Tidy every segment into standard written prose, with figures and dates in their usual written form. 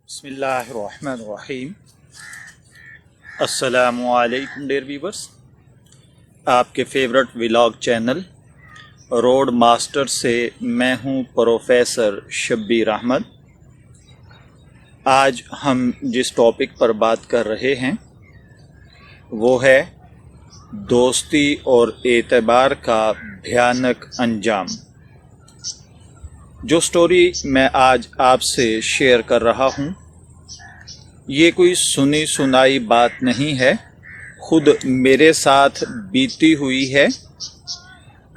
بسم اللہ الرحمن الرحیم۔ السلام علیکم ڈیئر ویورز، آپ کے favourite vlog channel road master سے میں ہوں پروفیسر شبیر احمد۔ آج ہم جس ٹاپک پر بات کر رہے ہیں وہ ہے دوستی اور اعتبار کا بھیانک انجام۔ جو سٹوری میں آج آپ سے شیئر کر رہا ہوں یہ کوئی سنی سنائی بات نہیں ہے، خود میرے ساتھ بیتی ہوئی ہے۔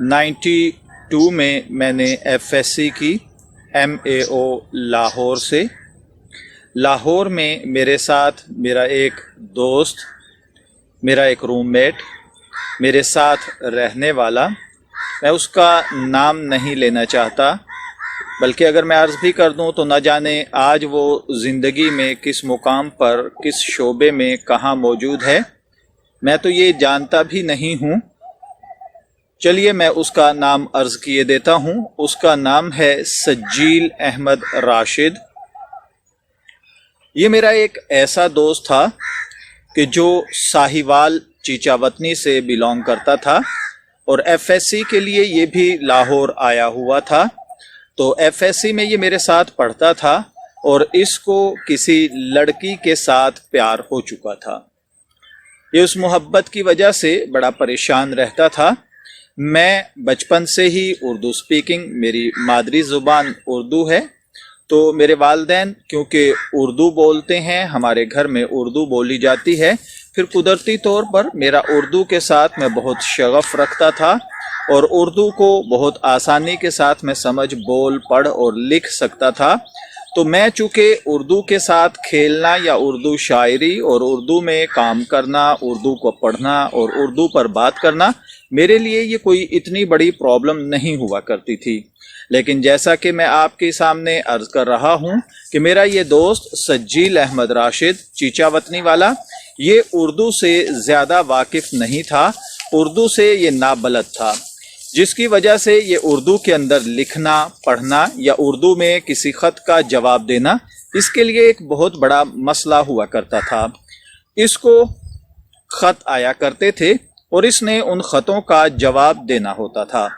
92 میں نے FSC کی MAO لاہور سے۔ لاہور میں میرے ساتھ میرا ایک دوست، میرا ایک روم میٹ، میرے ساتھ رہنے والا، میں اس کا نام نہیں لینا چاہتا، بلکہ اگر میں عرض بھی کر دوں تو نہ جانے آج وہ زندگی میں کس مقام پر، کس شعبے میں، کہاں موجود ہے، میں تو یہ جانتا بھی نہیں ہوں۔ چلیے میں اس کا نام عرض کیے دیتا ہوں۔ اس کا نام ہے سجیل احمد راشد۔ یہ میرا ایک ایسا دوست تھا کہ جو ساہیوال چیچاوتنی سے بلونگ کرتا تھا اور FSC کے لیے یہ بھی لاہور آیا ہوا تھا۔ تو FSC میں یہ میرے ساتھ پڑھتا تھا اور اس کو کسی لڑکی کے ساتھ پیار ہو چکا تھا۔ یہ اس محبت کی وجہ سے بڑا پریشان رہتا تھا۔ میں بچپن سے ہی اردو سپیکنگ، میری مادری زبان اردو ہے، تو میرے والدین کیونکہ اردو بولتے ہیں، ہمارے گھر میں اردو بولی جاتی ہے، پھر قدرتی طور پر میرا اردو کے ساتھ میں بہت شغف رکھتا تھا اور اردو کو بہت آسانی کے ساتھ میں سمجھ، بول، پڑھ اور لکھ سکتا تھا۔ تو میں چونکہ اردو کے ساتھ کھیلنا یا اردو شاعری اور اردو میں کام کرنا، اردو کو پڑھنا اور اردو پر بات کرنا، میرے لیے یہ کوئی اتنی بڑی پرابلم نہیں ہوا کرتی تھی۔ لیکن جیسا کہ میں آپ کے سامنے عرض کر رہا ہوں کہ میرا یہ دوست سجیل احمد راشد چیچاوتنی والا، یہ اردو سے زیادہ واقف نہیں تھا، اردو سے یہ نابلد تھا، جس کی وجہ سے یہ اردو کے اندر لکھنا، پڑھنا یا اردو میں کسی خط کا جواب دینا اس کے لیے ایک بہت بڑا مسئلہ ہوا کرتا تھا۔ اس کو خط آیا کرتے تھے اور اس نے ان خطوں کا جواب دینا ہوتا تھا۔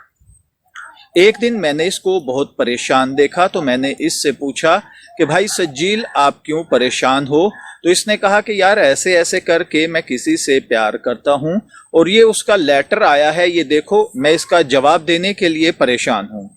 ایک دن میں نے اس کو بہت پریشان دیکھا تو میں نے اس سے پوچھا کہ بھائی سجیل آپ کیوں پریشان ہو؟ تو اس نے کہا کہ یار ایسے ایسے کر کے میں کسی سے پیار کرتا ہوں اور یہ اس کا لیٹر آیا ہے، یہ دیکھو، میں اس کا جواب دینے کے لیے پریشان ہوں۔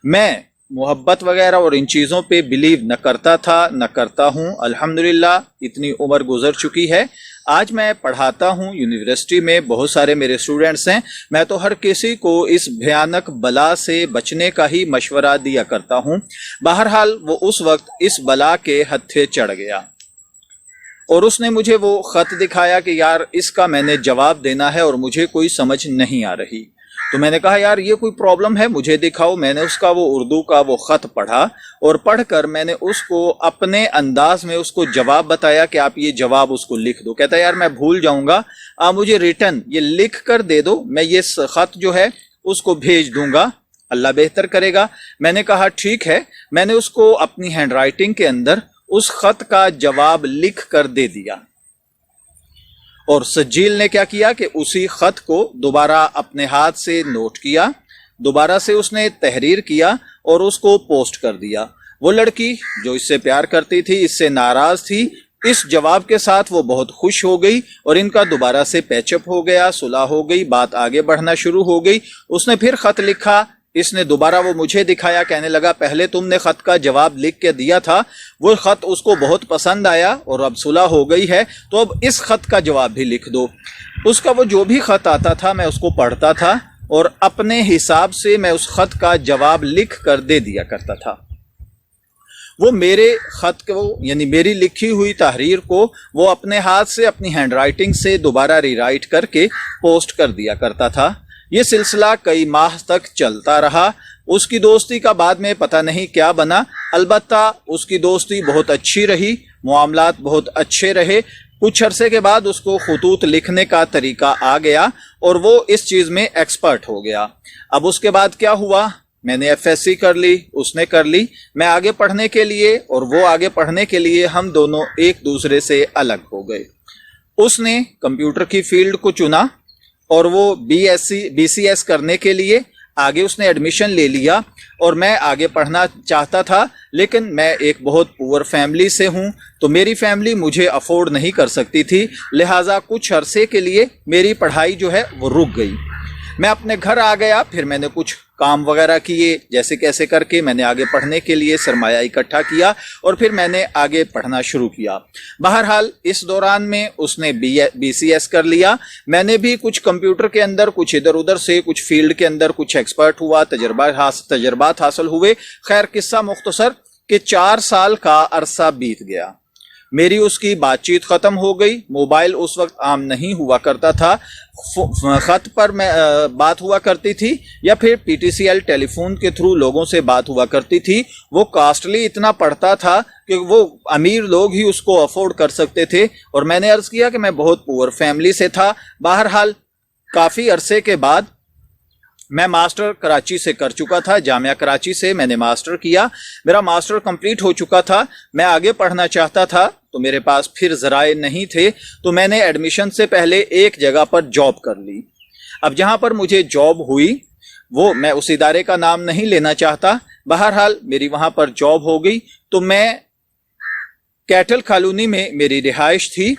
میں محبت وغیرہ اور ان چیزوں پہ بلیو نہ کرتا تھا، نہ کرتا ہوں۔ الحمدللہ اتنی عمر گزر چکی ہے، آج میں پڑھاتا ہوں یونیورسٹی میں، بہت سارے میرے اسٹوڈنٹس ہیں، میں تو ہر کسی کو اس بھیانک بلا سے بچنے کا ہی مشورہ دیا کرتا ہوں۔ بہرحال وہ اس وقت اس بلا کے ہتھے چڑھ گیا اور اس نے مجھے وہ خط دکھایا کہ یار اس کا میں نے جواب دینا ہے اور مجھے کوئی سمجھ نہیں آ رہی۔ تو میں نے کہا یار یہ کوئی پرابلم ہے، مجھے دکھاؤ۔ میں نے اس کا وہ اردو کا وہ خط پڑھا اور پڑھ کر میں نے اس کو اپنے انداز میں اس کو جواب بتایا کہ آپ یہ جواب اس کو لکھ دو۔ کہتا ہے یار میں بھول جاؤں گا، آپ مجھے ریٹن یہ لکھ کر دے دو، میں یہ خط جو ہے اس کو بھیج دوں گا، اللہ بہتر کرے گا۔ میں نے کہا ٹھیک ہے۔ میں نے اس کو اپنی ہینڈ رائٹنگ کے اندر اس خط کا جواب لکھ کر دے دیا اور سجیل نے کیا کیا کہ اسی خط کو دوبارہ اپنے ہاتھ سے نوٹ کیا، دوبارہ سے اس نے تحریر کیا اور اس کو پوسٹ کر دیا۔ وہ لڑکی جو اس سے پیار کرتی تھی، اس سے ناراض تھی، اس جواب کے ساتھ وہ بہت خوش ہو گئی اور ان کا دوبارہ سے پیچ اپ ہو گیا، صلح ہو گئی، بات آگے بڑھنا شروع ہو گئی۔ اس نے پھر خط لکھا، اس نے دوبارہ وہ مجھے دکھایا، کہنے لگا پہلے تم نے خط کا جواب لکھ کے دیا تھا، وہ خط اس کو بہت پسند آیا اور اب صلح ہو گئی ہے، تو اب اس خط کا جواب بھی لکھ دو۔ اس کا وہ جو بھی خط آتا تھا میں اس کو پڑھتا تھا اور اپنے حساب سے میں اس خط کا جواب لکھ کر دے دیا کرتا تھا۔ وہ میرے خط کو یعنی میری لکھی ہوئی تحریر کو وہ اپنے ہاتھ سے اپنی ہینڈ رائٹنگ سے دوبارہ ری رائٹ کر کے پوسٹ کر دیا کرتا تھا۔ یہ سلسلہ کئی ماہ تک چلتا رہا۔ اس کی دوستی کا بعد میں پتہ نہیں کیا بنا، البتہ اس کی دوستی بہت اچھی رہی، معاملات بہت اچھے رہے۔ کچھ عرصے کے بعد اس کو خطوط لکھنے کا طریقہ آ گیا اور وہ اس چیز میں ایکسپرٹ ہو گیا۔ اب اس کے بعد کیا ہوا، मैंने एफएससी कर ली, उसने कर ली, मैं आगे पढ़ने के लिए और वो आगे पढ़ने के लिए हम दोनों एक दूसरे से अलग हो गए। उसने कंप्यूटर की फील्ड को चुना और वो बीसीएस करने के लिए आगे उसने एडमिशन ले लिया, और मैं आगे पढ़ना चाहता था, लेकिन मैं एक बहुत पुअर फैमिली से हूँ, तो मेरी फैमिली मुझे अफोर्ड नहीं कर सकती थी, लिहाजा कुछ अरसे के लिए मेरी पढ़ाई जो है वो रुक गई। मैं अपने घर आ गया, फिर मैंने कुछ काम वगैरह किए, जैसे कैसे करके मैंने आगे पढ़ने के लिए सरमाया इकट्ठा किया और फिर मैंने आगे पढ़ना शुरू किया। बहरहाल इस दौरान में उसने बीसीएस कर लिया, मैंने भी कुछ कंप्यूटर के अंदर कुछ इधर उधर से कुछ फील्ड के अंदर कुछ एक्सपर्ट हुआ, तजर्बात हासिल हुए। खैर किस्सा मुख्तसर कि 4 साल का अरसा बीत गया, मेरी उसकी बातचीत खत्म हो गई। मोबाइल उस वक्त आम नहीं हुआ करता था, खत पर बात हुआ करती थी या फिर पीटीसीएल टेलीफोन के थ्रू लोगों से बात हुआ करती थी। वो कॉस्टली इतना पड़ता था कि वो अमीर लोग ही उसको अफोर्ड कर सकते थे, और मैंने अर्ज किया कि मैं बहुत पुअर फैमिली से था। बहरहाल काफी अरसे के बाद मैं मास्टर कराची से कर चुका था, जामिया कराची से मैंने मास्टर किया, मेरा मास्टर कंप्लीट हो चुका था। मैं आगे पढ़ना चाहता था तो मेरे पास फिर ज़राए नहीं थे, तो मैंने एडमिशन से पहले एक जगह पर जॉब कर ली। अब जहां पर मुझे जॉब हुई वो मैं उस इदारे का नाम नहीं लेना चाहता, बहरहाल मेरी वहां पर जॉब हो गई। तो मैं कैटल कॉलोनी में मेरी रिहाइश थी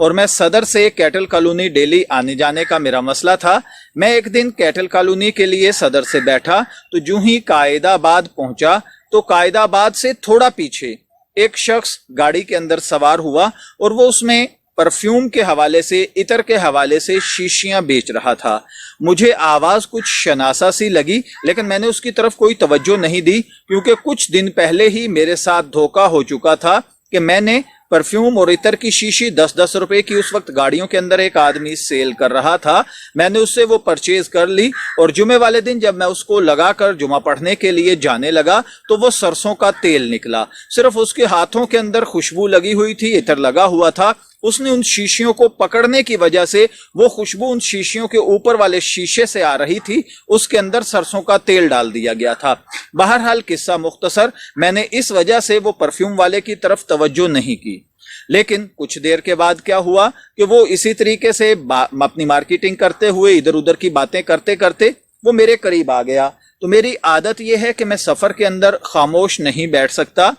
और मैं सदर से कैटल कॉलोनी डेली आने जाने का मेरा मसला था। मैं एक दिन कैटल कॉलोनी के लिए सदर से बैठा तो जो ही कायदाबाद पहुंचा तो कायदाबाद से थोड़ा पीछे एक शख्स गाड़ी के अंदर सवार हुआ और वो उसमें परफ्यूम के हवाले से, इतर के हवाले से शीशियां बेच रहा था। मुझे आवाज कुछ शनासा सी लगी, लेकिन मैंने उसकी तरफ कोई तवज्जो नहीं दी, क्योंकि कुछ दिन पहले ही मेरे साथ धोखा हो चुका था कि मैंने परफ्यूम और इतर की शीशी 10-10 रुपए की उस वक्त गाड़ियों के अंदर एक आदमी सेल कर रहा था, मैंने उससे वो परचेज कर ली। और जुमे वाले दिन जब मैं उसको लगाकर जुमा पढ़ने के लिए जाने लगा तो वो सरसों का तेल निकला, सिर्फ उसके हाथों के अंदर खुशबू लगी हुई थी, इतर लगा हुआ था। उसने उन शीशियों को पकड़ने की वजह से वो खुशबू उन शीशियों के ऊपर वाले शीशे से आ रही थी, उसके अंदर सरसों का तेल डाल दिया गया था। बहरहाल किस्सा मुख्तसर, मैंने इस वजह से वो परफ्यूम वाले की तरफ तवज्जो नहीं की। लेकिन कुछ देर के बाद क्या हुआ कि वो इसी तरीके से अपनी मार्केटिंग करते हुए इधर उधर की बातें करते करते वो मेरे करीब आ गया। तो मेरी आदत यह है कि मैं सफर के अंदर खामोश नहीं बैठ सकता,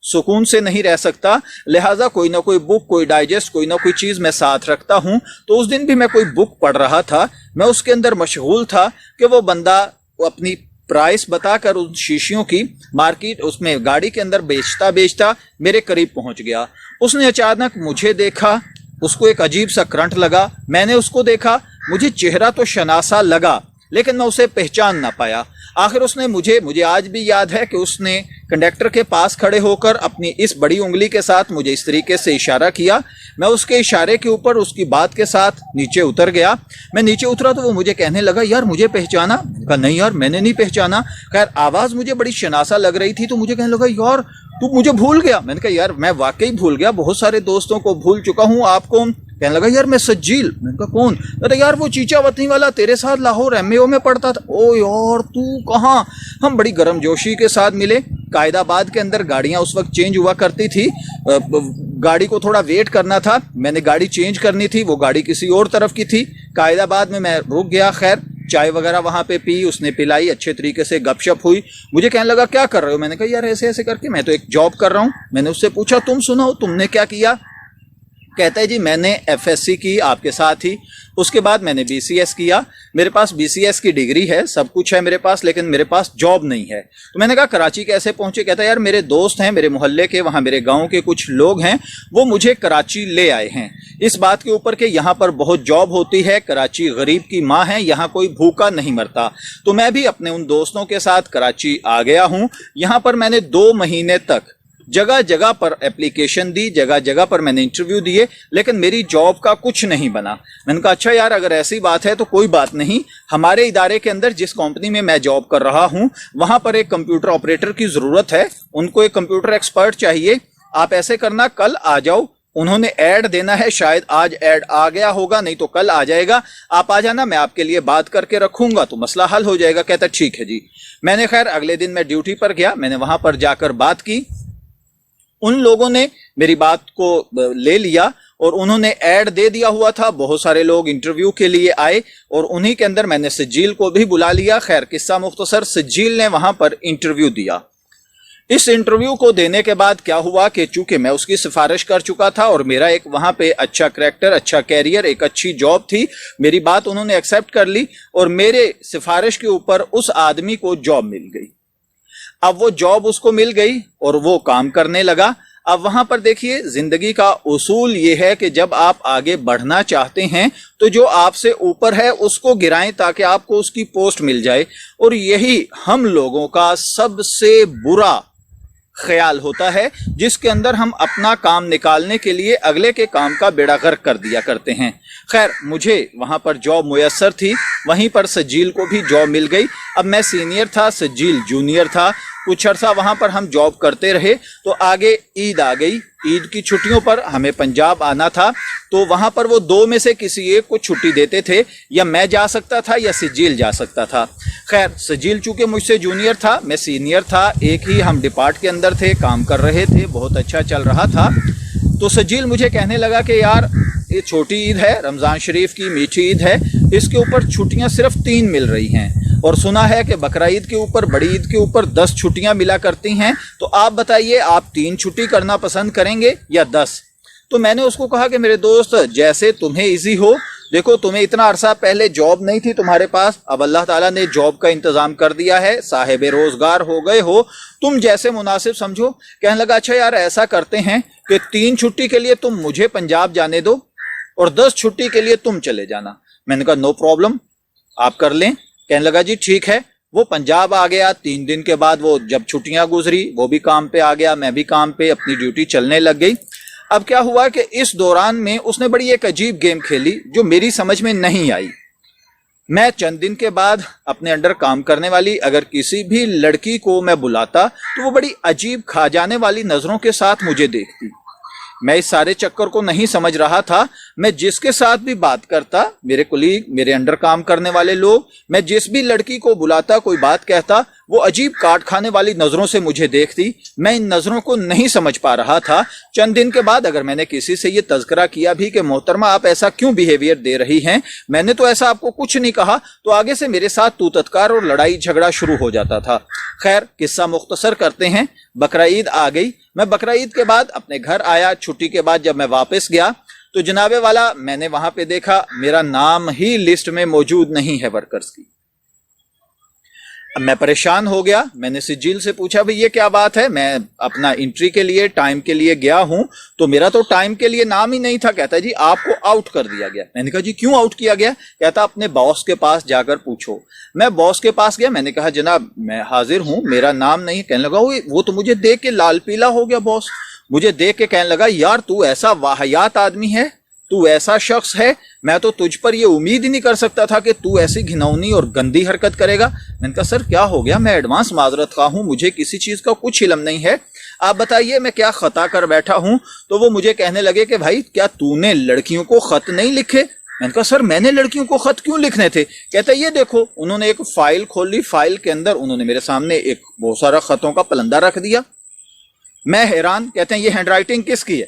सुकून से नहीं रह सकता, लिहाजा कोई ना कोई बुक, कोई डाइजेस्ट, कोई ना कोई चीज मैं साथ रखता हूं। तो उस दिन भी मैं कोई बुक पढ़ रहा था, मैं उसके अंदर मशगूल था कि वो बंदा अपनी प्राइस बताकर उन शीशियों की मार्केट उसमें गाड़ी के अंदर बेचता बेचता मेरे करीब पहुंच गया। उसने अचानक मुझे देखा, उसको एक अजीब सा करंट लगा, मैंने उसको देखा, मुझे चेहरा तो शनासा लगा लेकिन मैं उसे पहचान ना पाया। आखिर उसने मुझे आज भी याद है कि उसने कंडक्टर के पास खड़े होकर अपनी इस बड़ी उंगली के साथ मुझे इस तरीके से इशारा किया। मैं उसके इशारे के ऊपर उसकी बात के साथ नीचे उतर गया। मैं नीचे उतरा तो वो मुझे कहने लगा, यार मुझे पहचाना? कहा नहीं यार मैंने नहीं पहचाना। खैर आवाज मुझे बड़ी शनासा लग रही थी, तो मुझे कहने लगा यार तू मुझे भूल गया। मैंने कहा यार मैं वाकई भूल गया, बहुत सारे दोस्तों को भूल चुका हूँ, आपको? कहने लगा यार मैं सज्जील। मैंने कहा कौन? अरे यार वो चीचा वतनी वाला तेरे साथ लाहौर एमएओ में पढ़ता था। ओ यार तू कहाँ? हम बड़ी गर्मजोशी के साथ मिले। कायदाबाद के अंदर गाड़ियां उस वक्त चेंज हुआ करती थी, गाड़ी को थोड़ा वेट करना था, मैंने गाड़ी चेंज करनी थी, वो गाड़ी किसी और तरफ की थी। कायदाबाद में मैं रुक गया, खैर चाय वगैरह वहां पे पी, उसने पिलाई, अच्छे तरीके से गपशप हुई। मुझे कहने लगा क्या कर रहे हो? मैंने कहा यार ऐसे ऐसे करके मैं तो एक जॉब कर रहा हूँ। मैंने उससे पूछा तुम सुनाओ तुमने क्या किया? कहता है जी मैंने एफएससी की आपके साथ ही, उसके बाद मैंने बीसीएस किया, मेरे पास बीसीएस की डिग्री है, सब कुछ है मेरे पास, लेकिन मेरे पास जॉब नहीं है। तो मैंने कहा कराची कैसे पहुंचे? कहता है यार मेरे दोस्त हैं, मेरे मोहल्ले के, वहां मेरे गांव के कुछ लोग हैं, वो मुझे कराची ले आए हैं इस बात के ऊपर कि यहाँ पर बहुत जॉब होती है, कराची गरीब की माँ है, यहाँ कोई भूखा नहीं मरता। तो मैं भी अपने उन दोस्तों के साथ कराची आ गया हूँ। यहाँ पर मैंने 2 महीने तक जगह जगह पर एप्लीकेशन दी, जगह जगह पर मैंने इंटरव्यू दिए, लेकिन मेरी जॉब का कुछ नहीं बना। मैंने कहा अच्छा यार अगर ऐसी बात है तो कोई बात नहीं, हमारे इदारे के अंदर जिस कंपनी में मैं जॉब कर रहा हूं वहां पर एक कंप्यूटर ऑपरेटर की जरूरत है, उनको एक कंप्यूटर एक्सपर्ट चाहिए, आप ऐसे करना कल आ जाओ, उन्होंने ऐड देना है, शायद आज ऐड आ गया होगा, नहीं तो कल आ जाएगा, आप आ जाना, मैं आपके लिए बात करके रखूंगा तो मसला हल हो जाएगा। कहता ठीक है जी। मैंने खैर अगले दिन मैं ड्यूटी पर गया, मैंने वहां पर जाकर बात की, उन लोगों ने मेरी बात को ले लिया और उन्होंने ऐड दे दिया हुआ था। बहुत सारे लोग इंटरव्यू के लिए आए और उन्हीं के अंदर मैंने सज्जील को भी बुला लिया। खैर किस्सा मुख्तसर, सज्जील ने वहां पर इंटरव्यू दिया। इस इंटरव्यू को देने के बाद क्या हुआ कि चूंकि मैं उसकी सिफारिश कर चुका था और मेरा एक वहां पे अच्छा करैक्टर, अच्छा कैरियर, एक अच्छी जॉब थी, मेरी बात उन्होंने एक्सेप्ट कर ली और मेरे सिफारिश के ऊपर उस आदमी को जॉब मिल गई। अब वो जॉब उसको मिल गई और वो काम करने लगा। अब वहां पर देखिए, जिंदगी का उसूल ये है कि जब आप आगे बढ़ना चाहते हैं तो जो आपसे ऊपर है उसको गिराएं ताकि आपको उसकी पोस्ट मिल जाए। और यही हम लोगों का सबसे बुरा ख्याल होता है, जिसके अंदर हम अपना काम निकालने के लिए अगले के काम का बेड़ा गर्क कर दिया करते हैं। खैर मुझे वहां पर जॉब मुयस्सर थी, वहीं पर सज्जील को भी जॉब मिल गई। अब मैं सीनियर था, सज्जील जूनियर था। कुछ अर्सा वहां पर हम जॉब करते रहे तो आगे ईद आ गई। ईद की छुट्टियों पर हमें पंजाब आना था, तो वहां पर वो दो में से किसी एक को छुट्टी देते थे, या मैं जा सकता था या सज्जील जा सकता था। खैर सज्जील चूंकि मुझसे जूनियर था, मैं सीनियर था, एक ही हम डिपार्ट के अंदर थे, काम कर रहे थे, बहुत अच्छा चल रहा था। तो सज्जील मुझे कहने लगा कि यार ये छोटी ईद है, रमजान शरीफ की मीठी ईद है, इसके ऊपर छुट्टियां सिर्फ 3 मिल रही हैं और सुना है कि बकरा ईद के ऊपर, बड़ी ईद के ऊपर 10 छुट्टियां मिला करती हैं। तो आप बताइए, आप 3 छुट्टी करना पसंद करेंगे या 10? तो मैंने उसको कहा कि मेरे दोस्त, जैसे तुम्हें इजी हो, देखो तुम्हें इतना अरसा पहले जॉब नहीं थी तुम्हारे पास, अब अल्लाह ताला ने जॉब का इंतजाम कर दिया है, साहिब रोजगार हो गए हो, तुम जैसे मुनासिब समझो। कहने लगा अच्छा यार ऐसा करते हैं कि 3 छुट्टी के लिए तुम मुझे पंजाब जाने दो और 10 छुट्टी के लिए तुम चले जाना। मैंने कहा नो प्रॉब्लम, आप कर लें। कहने लगा जी ठीक है। वो पंजाब आ गया। 3 दिन के बाद वो जब छुट्टियां गुजरी, वो भी काम पे आ गया, मैं भी काम पे, अपनी ड्यूटी चलने लग गई। अब क्या हुआ कि इस दौरान में उसने बड़ी एक अजीब गेम खेली जो मेरी समझ में नहीं आई। मैं चंद दिन के बाद अपने अंडर काम करने वाली अगर किसी भी लड़की को मैं बुलाता तो वो बड़ी अजीब खा जाने वाली नजरों के साथ मुझे देखती। मैं इस सारे चक्कर को नहीं समझ रहा था। मैं जिसके साथ भी बात करता, मेरे कुलीग, मेरे अंडर काम करने वाले लोग, मैं जिस भी लड़की को बुलाता, कोई बात कहता, वो अजीब काट खाने वाली नजरों से मुझे देखती। मैं इन नजरों को नहीं समझ पा रहा था। चंद दिन के बाद अगर मैंने किसी से ये तज़किरा किया भी कि मोहतरमा आप ऐसा क्यों बिहेवियर दे रही हैं, मैंने तो ऐसा आपको कुछ नहीं कहा, तो आगे से मेरे साथ तू तत्कार और लड़ाई झगड़ा शुरू हो जाता था। खैर किस्सा मुख्तसर करते हैं। बकरा ईद आ गई। मैं बकरा ईद के बाद अपने घर आया। छुट्टी के बाद जब मैं वापस गया तो जनाबे वाला मैंने वहां पे देखा मेरा नाम ही लिस्ट में मौजूद नहीं है वर्कर्स की। अब मैं परेशान हो गया। मैंने सज्जील से पूछा भाई ये क्या बात है, मैं अपना एंट्री के लिए, टाइम के लिए गया हूं तो मेरा तो टाइम के लिए नाम ही नहीं था। कहता जी आपको आउट कर दिया गया। मैंने कहा जी क्यों आउट किया गया? कहता अपने बॉस के पास जाकर पूछो। मैं बॉस के पास गया। मैंने कहा जनाब मैं हाजिर हूं, मेरा नाम नहीं। कहने लगा वो तो मुझे देख के लाल पीला हो गया बॉस। मुझे देख के कहने लगा यार तू ऐसा वाहियात आदमी है, तू ऐसा शख्स है, मैं तो तुझ पर ये उम्मीद ही नहीं कर सकता था कि तू ऐसी घिनौनी और गंदी हरकत करेगा। मैंने कहा सर क्या हो गया, मैं एडवांस माजरत खा हूं, मुझे किसी चीज का कुछ इल्म नहीं है, आप बताइए मैं क्या खता कर बैठा हूं। तो वो मुझे कहने लगे कि भाई क्या तूने लड़कियों को खत नहीं लिखे? मैंने कहा सर मैंने लड़कियों को खत क्यों लिखने थे? कहते ये देखो। उन्होंने एक फाइल खोली, फाइल के अंदर उन्होंने मेरे सामने एक बहुत सारा खतों का पलंदा रख दिया। मैं हैरान। कहते हैं ये हैंड राइटिंग किसकी है?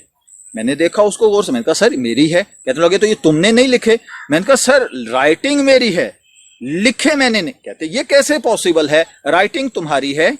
मैंने देखा उसको गौर से। मैंने कहा सर मेरी है। कहते लगे तो ये तुमने नहीं लिखे? मैंने कहा सर राइटिंग मेरी है, लिखे मैंने नहीं। कहते ये कैसे पॉसिबल है, राइटिंग तुम्हारी है,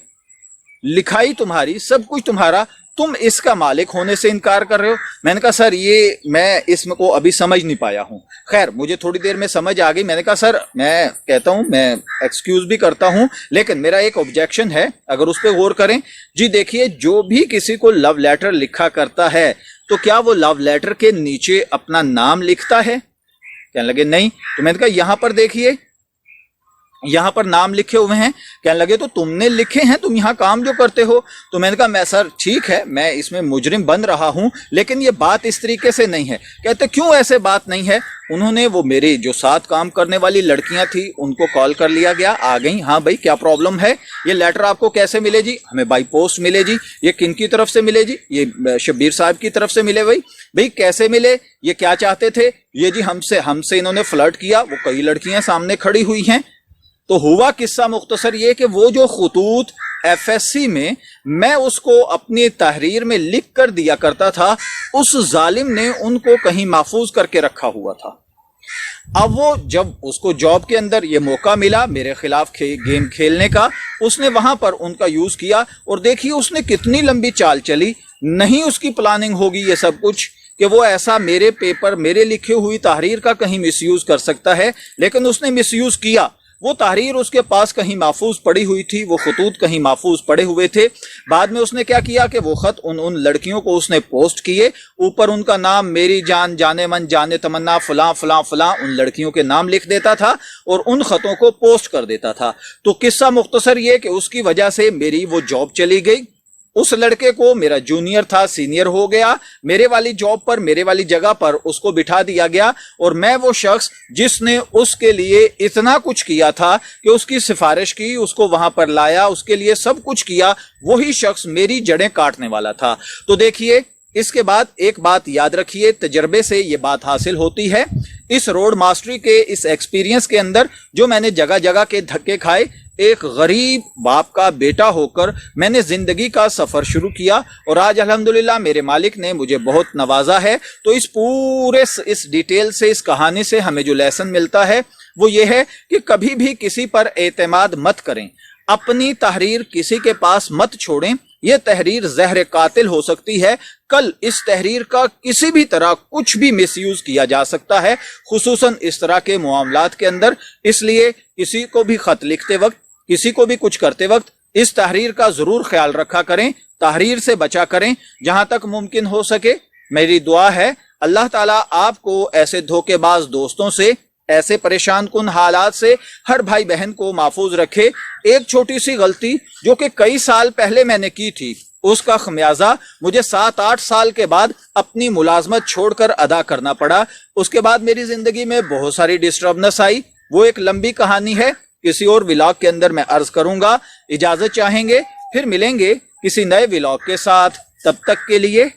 लिखाई तुम्हारी, सब कुछ तुम्हारा, तुम इसका मालिक होने से इनकार कर रहे हो। मैंने कहा सर ये मैं इसको अभी समझ नहीं पाया हूं। खैर मुझे थोड़ी देर में समझ आ गई। मैंने कहा सर मैं कहता हूं, मैं एक्सक्यूज भी करता हूं, लेकिन मेरा एक ऑब्जेक्शन है, अगर उस पर गौर करें। जी देखिए जो भी किसी को लव लेटर लिखा करता है तो क्या वो लव लेटर के नीचे अपना नाम लिखता है? कहने लगे नहीं। तो मैंने कहा यहां पर देखिए। यहाँ पर नाम लिखे हुए हैं। कहने लगे तो तुमने लिखे हैं, तुम यहाँ काम जो करते हो। तो मैंने कहा मैं सर ठीक है, मैं इसमें मुजरिम बन रहा हूँ, लेकिन ये बात इस तरीके से नहीं है। कहते क्यों ऐसे बात नहीं है? उन्होंने वो मेरी जो साथ काम करने वाली लड़कियां थी उनको कॉल कर लिया गया, आ गई। हाँ भाई क्या प्रॉब्लम है? ये लेटर आपको कैसे मिले जी? हमें बाई पोस्ट मिले जी। ये किन की तरफ से मिले जी? ये शब्बीर साहब की तरफ से मिले। भाई कैसे मिले? ये क्या चाहते थे? ये जी हमसे इन्होंने फ्लर्ट किया। वो कई लड़कियां सामने खड़ी हुई हैं। तो हुआ किस्सा मुख्तसर ये कि वो जो खतूत एफएससी में मैं उसको अपनी तहरीर में लिख कर दिया करता था, उस जालिम ने उनको कहीं महफूज करके रखा हुआ था। अब वो जब उसको जॉब के अंदर ये मौका मिला मेरे खिलाफ गेम खेलने का, उसने वहां पर उनका यूज किया। और देखिए उसने कितनी लंबी चाल चली। नहीं उसकी प्लानिंग होगी ये सब कुछ कि वो ऐसा मेरे पेपर, मेरे लिखी हुई तहरीर का कहीं मिसयूज कर सकता है, लेकिन उसने मिसयूज किया। वो तहरीर उसके पास कहीं महफूज पड़ी हुई थी, वो खतूत कहीं महफूज पड़े हुए थे। बाद में उसने क्या किया कि वो खत उन लड़कियों को उसने पोस्ट किए, ऊपर उनका नाम मेरी जान, जाने मन, जाने तमन्ना, फलां फलां फलां उन लड़कियों के नाम लिख देता था और उन खतों को पोस्ट कर देता था। तो किस्सा मुख्तसर ये कि उसकी वजह से मेरी वो जॉब चली गई। उस लड़के को, मेरा जूनियर था, सीनियर हो गया, मेरे वाली जॉब पर, मेरे वाली जगह पर उसको बिठा दिया गया। और मैं वो शख्स जिसने उसके लिए इतना कुछ किया था कि उसकी सिफारिश की, उसको वहां पर लाया, उसके लिए सब कुछ किया, वही शख्स मेरी जड़ें काटने वाला था। तो देखिए इसके बाद एक बात याद रखिए, तजर्बे से ये बात हासिल होती है। इस रोड मास्टरी के इस एक्सपीरियंस के अंदर जो मैंने जगह जगह के धक्के खाए, एक गरीब बाप का बेटा होकर मैंने जिंदगी का सफर शुरू किया और आज अल्हम्दुलिल्लाह मेरे मालिक ने मुझे बहुत नवाजा है। तो इस पूरे इस डिटेल से, इस कहानी से हमें जो लेसन मिलता है वो ये है कि कभी भी किसी पर एतमाद मत करें, अपनी तहरीर किसी के पास मत छोड़ें। ये तहरीर जहर कातिल हो सकती है। कल इस तहरीर का किसी भी तरह कुछ भी मिसयूज किया जा सकता है, खुसूसन इस तरह के मामलात के अंदर। इसलिए किसी को भी खत लिखते वक्त, किसी को भी कुछ करते वक्त इस तहरीर का जरूर ख्याल रखा करें, तहरीर से बचा करें जहां तक मुमकिन हो सके। मेरी दुआ है अल्लाह ताला आपको ऐसे धोखेबाज दोस्तों से, ऐसे परेशान कुन हालात से हर भाई बहन को महफूज रखे। एक छोटी सी गलती जो कि कई साल पहले मैंने की थी, उसका खमियाजा मुझे 7-8 साल के बाद अपनी मुलाजमत छोड़कर अदा करना पड़ा। उसके बाद मेरी जिंदगी में बहुत सारी डिस्टर्बनेस आई। वो एक लंबी कहानी है, किसी और व्लॉग के अंदर मैं अर्ज करूंगा। इजाजत चाहेंगे, फिर मिलेंगे किसी नए व्लॉग के साथ। तब तक के लिए